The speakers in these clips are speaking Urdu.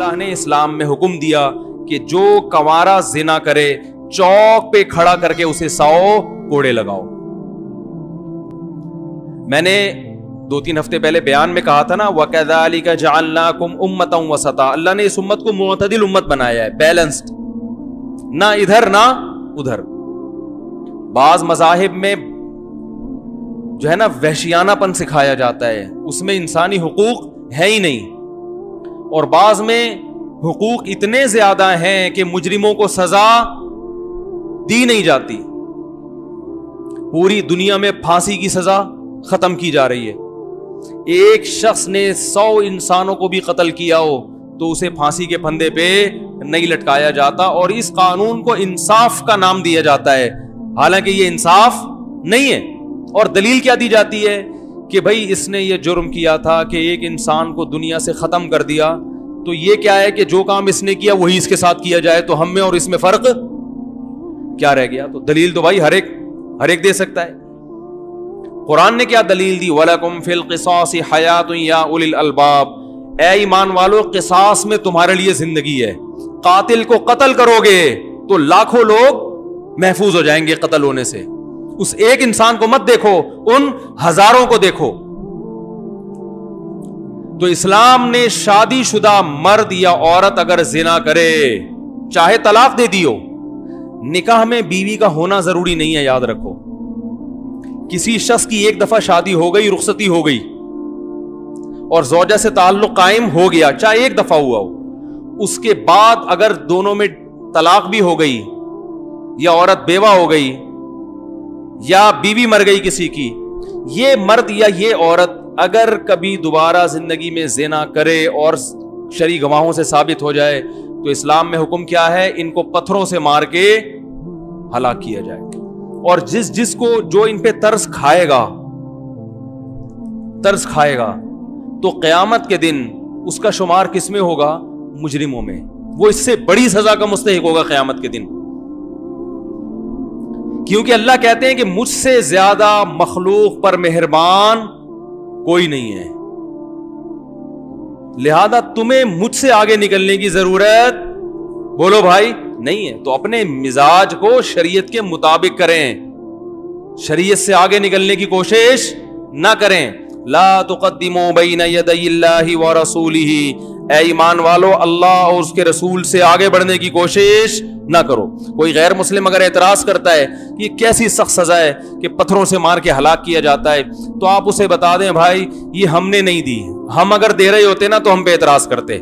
اللہ نے اسلام میں حکم دیا کہ جو کنوارا زنا کرے چوک پہ کھڑا کر کے اسے 100 کوڑے لگاؤ. میں نے 2-3 ہفتے پہلے بیان میں کہا تھا نا وَكَذَلِكَ جَعَلْنَاكُمْ أُمَّةً وَسَطًا. اللہ نے اس امت کو معتدل امت بنایا ہے, بیلنسڈ, نہ ادھر نہ ادھر. بعض مذاہب میں جو ہے نا وحشیانہ پن سکھایا جاتا ہے, اس میں انسانی حقوق ہے ہی نہیں, اور بعض میں حقوق اتنے زیادہ ہیں کہ مجرموں کو سزا دی نہیں جاتی. پوری دنیا میں پھانسی کی سزا ختم کی جا رہی ہے. ایک شخص نے 100 انسانوں کو بھی قتل کیا ہو تو اسے پھانسی کے پھندے پہ نہیں لٹکایا جاتا, اور اس قانون کو انصاف کا نام دیا جاتا ہے, حالانکہ یہ انصاف نہیں ہے. اور دلیل کیا دی جاتی ہے کہ بھائی اس نے یہ جرم کیا تھا کہ ایک انسان کو دنیا سے ختم کر دیا, تو یہ کیا ہے کہ جو کام اس نے کیا وہی اس کے ساتھ کیا جائے, تو ہم میں اور اس میں فرق کیا رہ گیا؟ تو دلیل تو بھائی ہر ایک دے سکتا ہے. قرآن نے کیا دلیل دی؟ وَلَكُمْ فِي الْقِصَاصِ حَيَاةٌ يَا أُولِي الْأَلْبَابِ. اے ایمان والو, قصاص میں تمہارے لیے زندگی ہے. قاتل کو قتل کرو گے تو لاکھوں لوگ محفوظ ہو جائیں گے قتل ہونے سے. اس ایک انسان کو مت دیکھو, ان ہزاروں کو دیکھو. تو اسلام نے شادی شدہ مرد یا عورت اگر زنا کرے, چاہے طلاق دے دیو, نکاح میں بیوی کا ہونا ضروری نہیں ہے, یاد رکھو. کسی شخص کی ایک دفعہ شادی ہو گئی, رخصتی ہو گئی, اور زوجہ سے تعلق قائم ہو گیا, چاہے ایک دفعہ ہوا ہو, اس کے بعد اگر دونوں میں طلاق بھی ہو گئی, یا عورت بیوہ ہو گئی, یا بیوی مر گئی کسی کی, یہ مرد یا یہ عورت اگر کبھی دوبارہ زندگی میں زنا کرے اور شرعی گواہوں سے ثابت ہو جائے, تو اسلام میں حکم کیا ہے؟ ان کو پتھروں سے مار کے ہلاک کیا جائے. اور جس کو جو ان پہ ترس کھائے گا تو قیامت کے دن اس کا شمار کس میں ہوگا؟ مجرموں میں. وہ اس سے بڑی سزا کا مستحق ہوگا قیامت کے دن, کیونکہ اللہ کہتے ہیں کہ مجھ سے زیادہ مخلوق پر مہربان کوئی نہیں ہے, لہذا تمہیں مجھ سے آگے نکلنے کی ضرورت بولو بھائی نہیں ہے. تو اپنے مزاج کو شریعت کے مطابق کریں, شریعت سے آگے نکلنے کی کوشش نہ کریں. لا تقدموا بین یدی اللہ ورسولہ. اے ایمان والو, اللہ اور اس کے رسول سے آگے بڑھنے کی کوشش نہ کرو. کوئی غیر مسلم اگر اعتراض کرتا ہے کہ یہ کیسی سخت سزا ہے کہ پتھروں سے مار کے ہلاک کیا جاتا ہے, تو آپ اسے بتا دیں بھائی یہ ہم نے نہیں دی, ہم اگر دے رہے ہوتے نا تو ہم پہ اعتراض کرتے.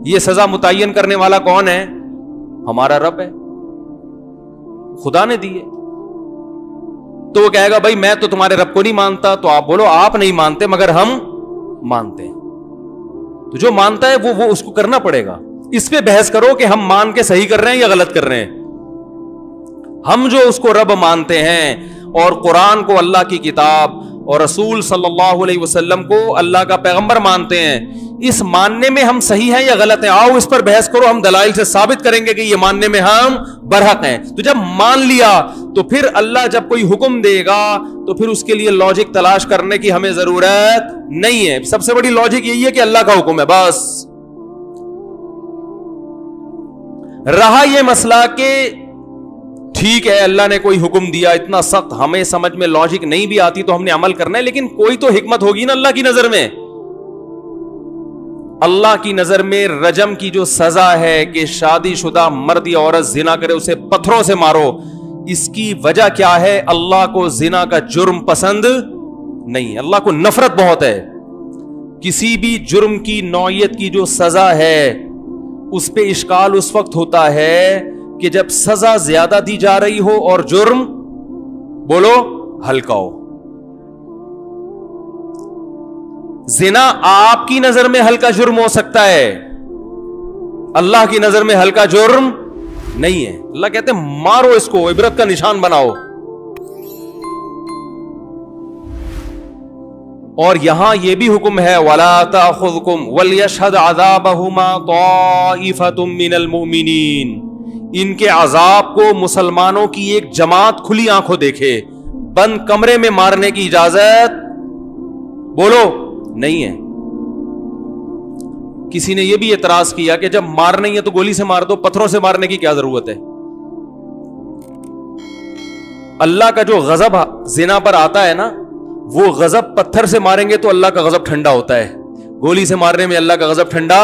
یہ سزا متعین کرنے والا کون ہے؟ ہمارا رب ہے, خدا نے دی ہے. تو وہ کہے گا بھائی میں تو تمہارے رب کو نہیں مانتا, تو آپ بولو آپ نہیں مانتے مگر ہم مانتے ہیں. تو جو مانتا ہے وہ اس کو کرنا پڑے گا. اس پہ بحث کرو کہ ہم مان کے صحیح کر رہے ہیں یا غلط کر رہے ہیں. ہم جو اس کو رب مانتے ہیں اور قرآن کو اللہ کی کتاب اور رسول صلی اللہ علیہ وسلم کو اللہ کا پیغمبر مانتے ہیں, اس ماننے میں ہم صحیح ہیں یا غلط ہیں؟ آؤ اس پر بحث کرو, ہم دلائل سے ثابت کریں گے کہ یہ ماننے میں ہم برحق ہیں. تو جب مان لیا تو پھر اللہ جب کوئی حکم دے گا تو پھر اس کے لیے لاجک تلاش کرنے کی ہمیں ضرورت نہیں ہے. سب سے بڑی لاجک یہی ہے کہ اللہ کا حکم ہے بس. رہا یہ مسئلہ کہ ٹھیک ہے اللہ نے کوئی حکم دیا اتنا سخت, ہمیں سمجھ میں لاجک نہیں بھی آتی تو ہم نے عمل کرنا ہے, لیکن کوئی تو حکمت ہوگی نا اللہ کی نظر میں. اللہ کی نظر میں رجم کی جو سزا ہے کہ شادی شدہ مرد یا عورت زنا کرے اسے پتھروں سے مارو, اس کی وجہ کیا ہے؟ اللہ کو زنا کا جرم پسند نہیں, اللہ کو نفرت بہت ہے. کسی بھی جرم کی نوعیت کی جو سزا ہے اس پہ اشکال اس وقت ہوتا ہے کہ جب سزا زیادہ دی جا رہی ہو اور جرم بولو ہلکا ہو. زنا آپ کی نظر میں ہلکا جرم ہو سکتا ہے, اللہ کی نظر میں ہلکا جرم نہیں ہے. اللہ کہتے ہیں مارو اس کو, عبرت کا نشان بناؤ. اور یہاں یہ بھی حکم ہے وَلَا تَأْخُذْكُمْ وَلْيَشْهَدْ عَذَابَهُمَا طَائِفَةٌ مِّنَ الْمُؤْمِنِينَ. ان کے عذاب کو مسلمانوں کی ایک جماعت کھلی آنکھوں دیکھے. بند کمرے میں مارنے کی اجازت بولو نہیں ہے. کسی نے یہ بھی اعتراض کیا کہ جب مارنا ہی ہے تو گولی سے مار دو، پتھروں سے مارنے کی کیا ضرورت ہے؟ اللہ کا جو غضب زنا پر آتا ہے نا، وہ غضب پتھر سے ماریں گے تو اللہ کا غضب ٹھنڈا ہوتا ہے، گولی سے مارنے میں اللہ کا غضب ٹھنڈا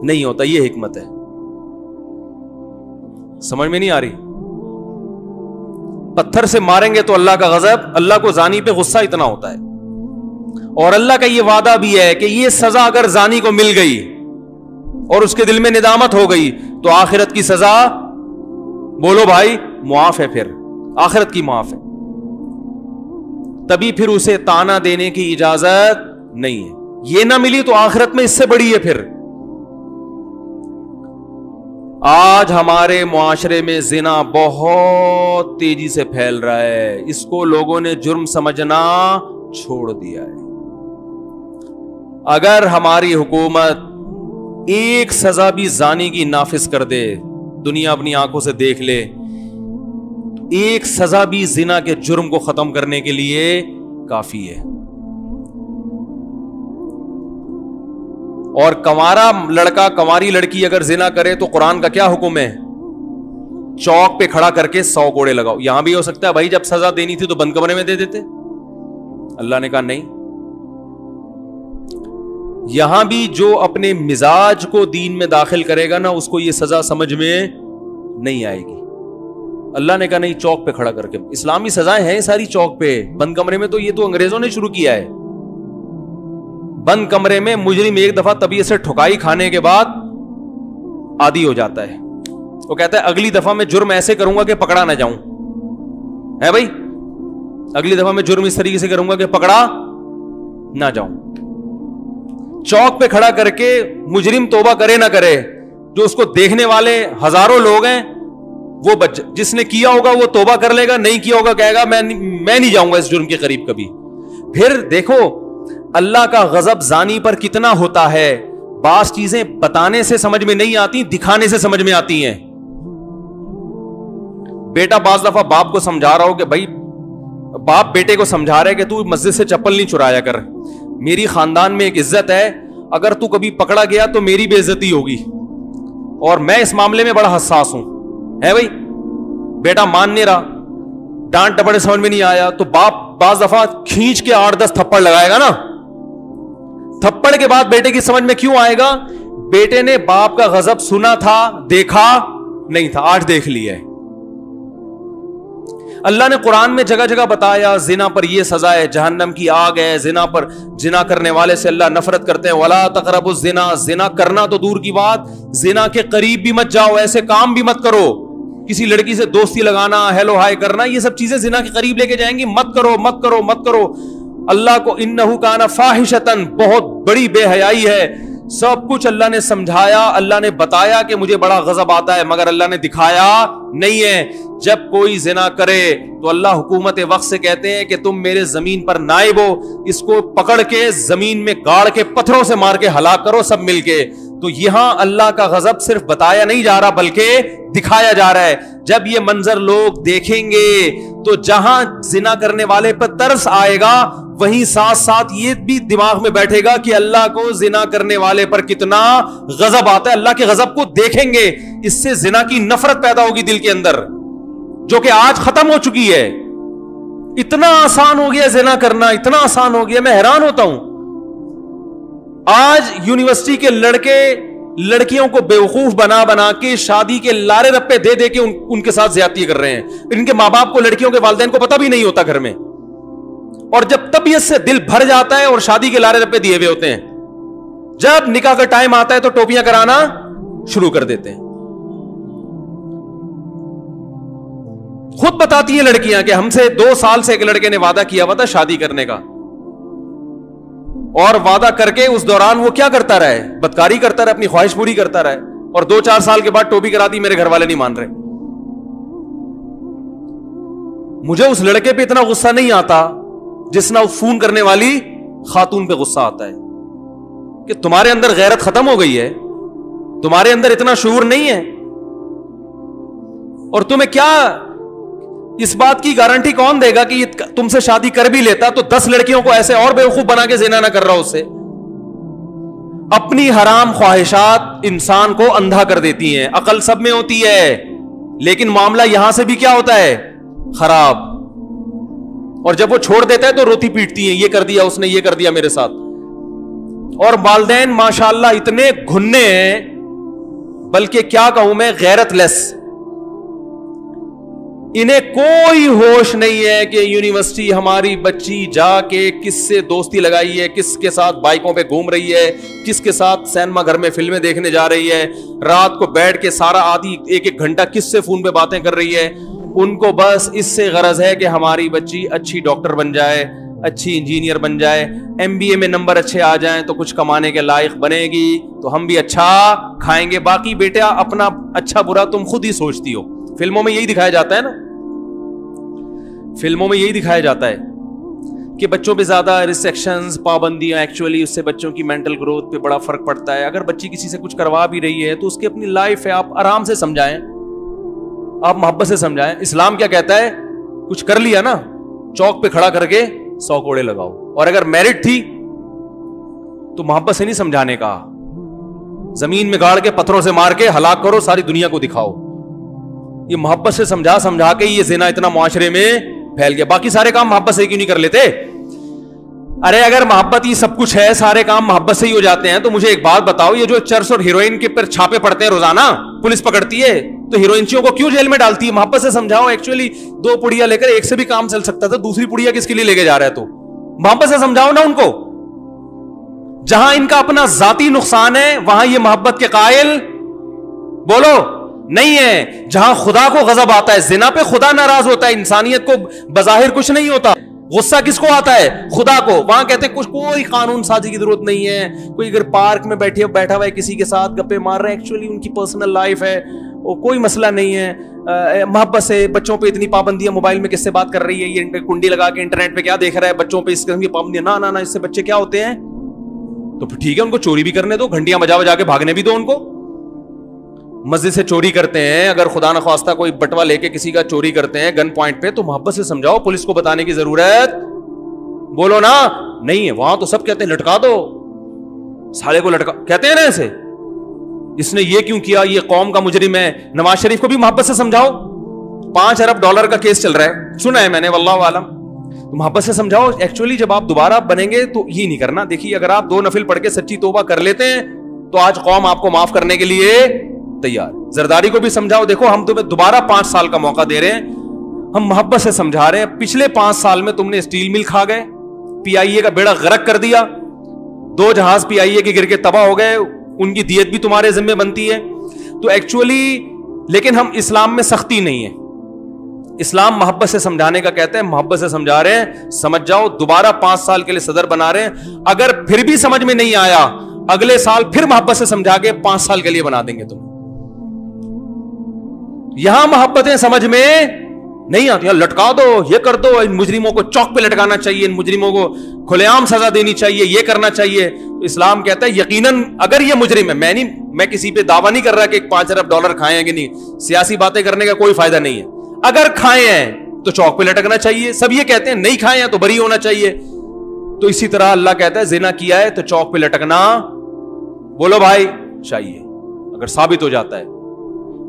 نہیں ہوتا. یہ حکمت ہے. سمجھ میں نہیں آ رہی؟ پتھر سے ماریں گے تو اللہ کا غضب، اللہ کو زانی پہ غصہ اتنا ہوتا ہے. اور اللہ کا یہ وعدہ بھی ہے کہ یہ سزا اگر زانی کو مل گئی اور اس کے دل میں ندامت ہو گئی تو آخرت کی سزا، بولو بھائی، معاف ہے. پھر آخرت کی معاف ہے. تبھی پھر اسے تانا دینے کی اجازت نہیں ہے. یہ نہ ملی تو آخرت میں اس سے بڑی ہے. پھر آج ہمارے معاشرے میں زنا بہت تیزی سے پھیل رہا ہے. اس کو لوگوں نے جرم سمجھنا چھوڑ دیا ہے. اگر ہماری حکومت ایک سزا بھی زانی کی نافذ کر دے، دنیا اپنی آنکھوں سے دیکھ لے، ایک سزا بھی زنا کے جرم کو ختم کرنے کے لیے کافی ہے. اور کنوارا لڑکا کنواری لڑکی اگر زنا کرے تو قرآن کا کیا حکم ہے؟ چوک پہ کھڑا کر کے 100 کوڑے لگاؤ. یہاں بھی ہو سکتا ہے بھائی جب سزا دینی تھی تو بند کمرے میں دے دیتے. اللہ نے کہا نہیں. یہاں بھی جو اپنے مزاج کو دین میں داخل کرے گا نا، اس کو یہ سزا سمجھ میں نہیں آئے گی. اللہ نے کہا نہیں، چوک پہ کھڑا کر کے. اسلامی سزائیں ہیں ساری چوک پہ. بند کمرے میں تو یہ تو انگریزوں نے شروع کیا ہے. بند کمرے میں مجرم ایک دفعہ طبیعت سے ٹھکائی کھانے کے بعد عادی ہو جاتا ہے. وہ کہتا ہے اگلی دفعہ میں جرم ایسے کروں گا کہ پکڑا نہ جاؤں. ہے بھائی، اگلی دفعہ میں جرم اس طریقے سے کروں گا کہ پکڑا نہ جاؤں. چوک پہ کھڑا کر کے مجرم توبہ کرے نہ کرے، جو اس کو دیکھنے والے ہزاروں لوگ ہیں وہ جس نے کیا ہوگا وہ توبہ کر لے گا، نہیں کیا ہوگا کہے گا میں نہیں جاؤں گا اس جرم کے قریب کبھی. پھر دیکھو اللہ کا غضب زانی پر کتنا ہوتا ہے. بعض چیزیں بتانے سے سمجھ میں نہیں آتی، دکھانے سے سمجھ میں آتی ہیں. بیٹا بعض دفعہ باپ کو سمجھا رہا ہو کہ بھائی، باپ بیٹے کو سمجھا رہا ہے کہ تو مسجد سے چپل نہیں چرایا کر، میری خاندان میں ایک عزت ہے، اگر تو کبھی پکڑا گیا تو میری بے عزتی ہوگی اور میں اس معاملے میں بڑا حساس ہوں. ہے بھائی، بیٹا مان نہیں رہا، ڈانٹ ڈپڑے سمجھ میں نہیں آیا تو باپ بعض دفعہ کھینچ کے 8-10 تھپڑ لگائے گا نا. تھپڑ کے بعد بیٹے کی سمجھ میں کیوں آئے گا؟ بیٹے نے باپ کا غضب سنا تھا، دیکھا نہیں تھا، آج دیکھ لیا ہے. اللہ نے قرآن میں جگہ جگہ بتایا زنا پر یہ سزا ہے، جہنم کی آگ ہے. زنا پر، زنا کرنے والے سے اللہ نفرت کرتے ہیں. وَلَا تَقْرَبُوا الزِّنَا، زنا کرنا تو دور کی بات، زنا کے قریب بھی مت جاؤ، ایسے کام بھی مت کرو. کسی لڑکی سے دوستی لگانا، ہیلو ہائی کرنا، یہ سب چیزیں زنا کے قریب لے کے جائیں گی. مت کرو مت کرو مت کرو. اللہ کو انہو کان فاحشتن، بہت بڑی بے حیائی ہے. سب کچھ اللہ نے سمجھایا، اللہ نے بتایا کہ مجھے بڑا غضب آتا ہے، مگر اللہ نے دکھایا نہیں ہے. جب کوئی زنا کرے تو اللہ حکومت وقت سے کہتے ہیں کہ تم میرے زمین پر نائب ہو، اس کو پکڑ کے زمین میں گاڑ کے پتھروں سے مار کے ہلاک کرو سب مل کے. تو یہاں اللہ کا غضب صرف بتایا نہیں جا رہا بلکہ دکھایا جا رہا ہے. جب یہ منظر لوگ دیکھیں گے تو جہاں زنا کرنے والے پر ترس آئے گا، وہیں ساتھ ساتھ یہ بھی دماغ میں بیٹھے گا کہ اللہ کو زنا کرنے والے پر کتنا غضب آتا ہے. اللہ کے غضب کو دیکھیں گے، اس سے زنا کی نفرت پیدا ہوگی دل کے اندر، جو کہ آج ختم ہو چکی ہے. اتنا آسان ہو گیا زنا کرنا، اتنا آسان ہو گیا، میں حیران ہوتا ہوں. آج یونیورسٹی کے لڑکے لڑکیوں کو بیوقوف بنا بنا کے شادی کے لارے رپے دے دے کے ان کے ساتھ زیادتی کر رہے ہیں. ان کے ماں باپ کو، لڑکیوں کے والدین کو پتہ بھی نہیں ہوتا گھر میں، اور جب طبیعت سے دل بھر جاتا ہے اور شادی کے لارے رپے دیے ہوئے ہوتے ہیں، جب نکاح کا ٹائم آتا ہے تو ٹوپیاں کرانا شروع کر دیتے ہیں. خود بتاتی ہیں لڑکیاں کہ ہم سے 2 سال سے ایک لڑکے نے وعدہ کیا ہوا تھا شادی کرنے کا، اور وعدہ کر کے اس دوران وہ کیا کرتا رہے؟ بدکاری کرتا رہے، اپنی خواہش پوری کرتا رہے، اور 2-4 سال کے بعد ٹوپی کرا دی. میرے گھر والے نہیں مان رہے. مجھے اس لڑکے پہ اتنا غصہ نہیں آتا جتنا فون کرنے والی خاتون پہ غصہ آتا ہے کہ تمہارے اندر غیرت ختم ہو گئی ہے، تمہارے اندر اتنا شعور نہیں ہے. اور تمہیں کیا اس بات کی گارنٹی کون دے گا کہ یہ تم سے شادی کر بھی لیتا تو 10 لڑکیوں کو ایسے اور بیوقوف بنا کے زنا نہ کر رہا اس سے؟ اپنی حرام خواہشات انسان کو اندھا کر دیتی ہیں. عقل سب میں ہوتی ہے لیکن معاملہ یہاں سے بھی کیا ہوتا ہے؟ خراب. اور جب وہ چھوڑ دیتا ہے تو روتی پیٹتی ہیں, یہ کر دیا اس نے, یہ کر دیا میرے ساتھ. اور والدین ماشاءاللہ اتنے گھنے ہیں, بلکہ کیا کہوں میں, غیرت لیس. انہیں کوئی ہوش نہیں ہے کہ یونیورسٹی ہماری بچی جا کے کس سے دوستی لگائی ہے, کس کے ساتھ بائکوں پہ گھوم رہی ہے, کس کے ساتھ سینما گھر میں فلمیں دیکھنے جا رہی ہے, رات کو بیٹھ کے سارا آدھی ایک گھنٹہ کس سے فون پہ باتیں کر رہی ہے. ان کو بس اس سے غرض ہے کہ ہماری بچی اچھی ڈاکٹر بن جائے, اچھی انجینئر بن جائے, MBA میں نمبر اچھے آ جائیں تو کچھ کمانے کے لائق بنے گی تو ہم بھی اچھا کھائیں گے. باقی بیٹا اپنا اچھا برا تم خود ہی سوچتی ہو. فلموں میں یہی دکھایا جاتا ہے نا, فلموں میں یہی دکھایا جاتا ہے کہ بچوں پہ زیادہ ریسٹرکشنز, پابندیاں, ایکچولی اس سے بچوں کی مینٹل گروتھ پہ بڑا فرق پڑتا ہے. اگر بچی کسی سے کچھ کروا بھی رہی ہے تو اس کی اپنی لائف ہے, آپ آرام سے سمجھائیں, آپ محبت سے سمجھائیں. اسلام کیا کہتا ہے؟ کچھ کر لیا نا, چوک پہ کھڑا کر کے 100 کوڑے لگاؤ. اور اگر میرڈ تھی تو محبت سے نہیں سمجھانے کا, زمین میں گاڑ کے پتھروں سے مار کے ہلاک کرو, ساری دنیا کو دکھاؤ. یہ محبت سے سمجھا کے یہ زنا اتنا معاشرے میں پھیل گیا. باقی سارے کام محبت سے کیوں نہیں کر لیتے؟ ارے اگر محبت ہی سب کچھ ہے, سارے کام محبت سے ہی ہو جاتے ہیں, تو مجھے ایک بات بتاؤ, یہ جو چرس اور ہیروئن کے پر چھاپے پڑتے ہیں روزانہ, پولیس پکڑتی ہے, تو ہیروئنچیوں کو کیوں جیل میں ڈالتی ہے؟ محبت سے سمجھاؤ. ایکچولی 2 پڑیا لے کر ایک سے بھی کام چل سکتا تھا, دوسری پڑیا کس کے لیے لے کے جا رہا ہے؟ تو محبت سے سمجھاؤ نا ان کو. جہاں ان کا اپنا ذاتی نقصان ہے وہاں یہ محبت کے قائل بولو نہیں ہے. جہاں خدا کو غضب آتا ہے, زنا پہ خدا ناراض ہوتا ہے, انسانیت کو بظاہر کچھ نہیں ہوتا, غصہ کس کو آتا ہے؟ خدا کو. وہاں کہتے ہیں کچھ کوئی قانون سازی کی ضرورت نہیں ہے. کوئی اگر پارک میں بیٹھا ہوا ہے کسی کے ساتھ گپے مار رہے ہیں, ایکچولی ان کی پرسنل لائف ہے, وہ کوئی مسئلہ نہیں ہے. محبت سے بچوں پہ اتنی پابندیاں, موبائل میں کس سے بات کر رہی ہے, یہ کنڈی لگا کے انٹرنیٹ پہ کیا دیکھ رہا ہے, بچوں پہ اس قسم کی پابندیاں, نہ اس سے بچے کیا ہوتے ہیں؟ تو پھر ٹھیک ہے, ان کو چوری بھی کرنے دو, گھنٹیاں بجا کے بھاگنے بھی دو ان کو. مسجد سے چوری کرتے ہیں, اگر خدا نخواستہ کوئی بٹوا لے کے کسی کا چوری کرتے ہیں گن پوائنٹ پہ, تو محبت سے سمجھاؤ. پولیس کو بتانے کی ضرورت بولو نا نہیں ہے. وہاں تو سب کہتے ہیں لٹکا دو, سالے کو لٹکا کہتے ہیں نا ایسے, اس نے یہ کیوں کیا, یہ قوم کا مجرم ہے. نواز شریف کو بھی محبت سے سمجھاؤ. $5 ارب کا کیس چل رہا ہے, سنا ہے میں نے, واللہ عالم. محبت سے سمجھاؤ. ایکچولی جب آپ دوبارہ بنیں گے تو یہ نہیں کرنا. دیکھیے اگر آپ 2 نفل پڑھ کے سچی توبہ کر لیتے ہیں تو آج قوم آپ کو معاف کرنے کے لیے تیار. زرداری کو بھی سمجھاؤ, دیکھو ہم تمہیں دوبارہ 5 سال کا موقع دے رہے ہیں, ہم محبت سے سمجھا رہے ہیں. پچھلے 5 سال میں تم نے اسٹیل مل کھا گئے, PIA کا بیڑا غرق کر دیا, 2 جہاز PIA کے گر کے تباہ ہو گئے, ان کی دیت بھی تمہارے ذمہ بنتی ہے. تو ایکچولی لیکن ہم اسلام میں سختی نہیں ہے, اسلام محبت سے سمجھانے کا کہتے ہیں. محبت سے سمجھا رہے ہیں, سمجھ جاؤ. دوبارہ 5 سال کے لیے صدر بنا رہے ہیں, اگر پھر بھی سمجھ میں نہیں آیا اگلے سال پھر محبت سے سمجھا کے 5 سال کے لیے بنا دیں گے تم. یہاں محبتیں سمجھ میں نہیں آتی. لٹکا دو, یہ کر دو, ان مجرموں کو چوک پہ لٹکانا چاہیے, ان مجرموں کو کھلے عام سزا دینی چاہیے, یہ کرنا چاہیے. اسلام کہتا ہے یقیناً اگر یہ مجرم ہے, میں کسی پہ دعویٰ نہیں کر رہا کہ $5 ارب کھائے ہیں کہ نہیں, سیاسی باتیں کرنے کا کوئی فائدہ نہیں ہے. اگر کھائے ہیں تو چوک پہ لٹکنا چاہیے. سب یہ کہتے ہیں نہیں کھائے ہیں تو بری ہونا چاہیے. تو اسی طرح اللہ کہتا ہے زنا کیا ہے تو چوک پہ لٹکنا بولو بھائی چاہیے اگر ثابت ہو جاتا ہے.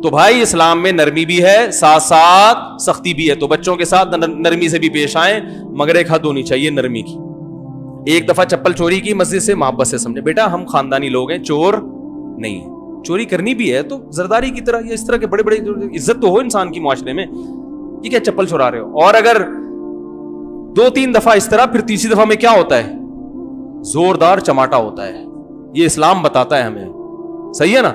تو بھائی اسلام میں نرمی بھی ہے, ساتھ ساتھ سختی بھی ہے. تو بچوں کے ساتھ نرمی سے بھی پیش آئیں, مگر ایک حد ہونی چاہیے نرمی کی. ایک دفعہ چپل چوری کی مسجد سے, محبت سے سمجھے بیٹا ہم خاندانی لوگ ہیں, چور نہیں ہے. چوری کرنی بھی ہے تو زرداری کی طرح, یا اس طرح کے بڑے عزت تو ہو انسان کی معاشرے میں. یہ کیا چپل چورا رہے ہو؟ اور اگر 2-3 دفعہ اس طرح, پھر تیسری دفعہ میں کیا ہوتا ہے؟ زوردار چماٹا ہوتا ہے. یہ اسلام بتاتا ہے ہمیں, صحیح ہے نا.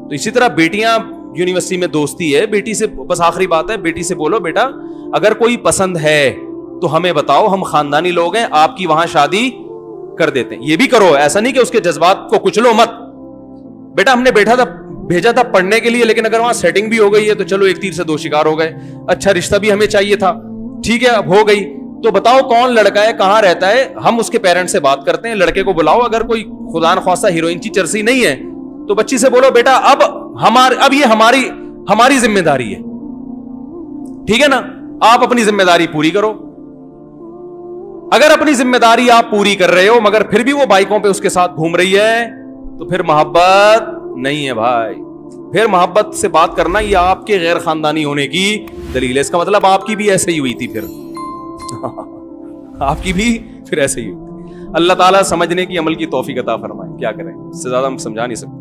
تو اسی طرح بیٹیاں, یونیورسٹی میں دوستی ہے, بیٹی سے بس آخری بات ہے, بیٹی سے بولو بیٹا اگر کوئی پسند ہے تو ہمیں بتاؤ, ہم خاندانی لوگ ہیں, آپ کی وہاں شادی کر دیتے ہیں. یہ بھی کرو, ایسا نہیں کہ اس کے جذبات کو کچلو مت. بیٹا ہم نے بھیجا تھا پڑھنے کے لیے, لیکن اگر وہاں سیٹنگ بھی ہو گئی ہے تو چلو ایک تیر سے 2 شکار ہو گئے. اچھا رشتہ بھی ہمیں چاہیے تھا, ٹھیک ہے اب ہو گئی, تو بتاؤ کون لڑکا ہے, کہاں رہتا ہے, ہم اس کے پیرنٹ سے بات کرتے ہیں. لڑکے کو بلاؤ, اگر کوئی خدا نخواستہ ہیروئن کی چرسی نہیں ہے تو بچی سے بولو بیٹا اب یہ ہماری ذمہ داری ہے, ٹھیک ہے نا, آپ اپنی ذمہ داری پوری کرو. اگر اپنی ذمہ داری آپ پوری کر رہے ہو مگر پھر بھی وہ بائکوں پہ اس کے ساتھ گھوم رہی ہے تو پھر محبت نہیں ہے بھائی. پھر محبت سے بات کرنا یہ آپ کے غیر خاندانی ہونے کی دلیل ہے. اس کا مطلب آپ کی بھی ایسے ہی ہوئی تھی پھر آپ کی بھی پھر ایسے ہی ہوئی. اللہ تعالیٰ سمجھنے کی عمل کی توفیق عطا فرمائے. کیا کریں, اس سے زیادہ ہم سمجھا نہیں سکتے.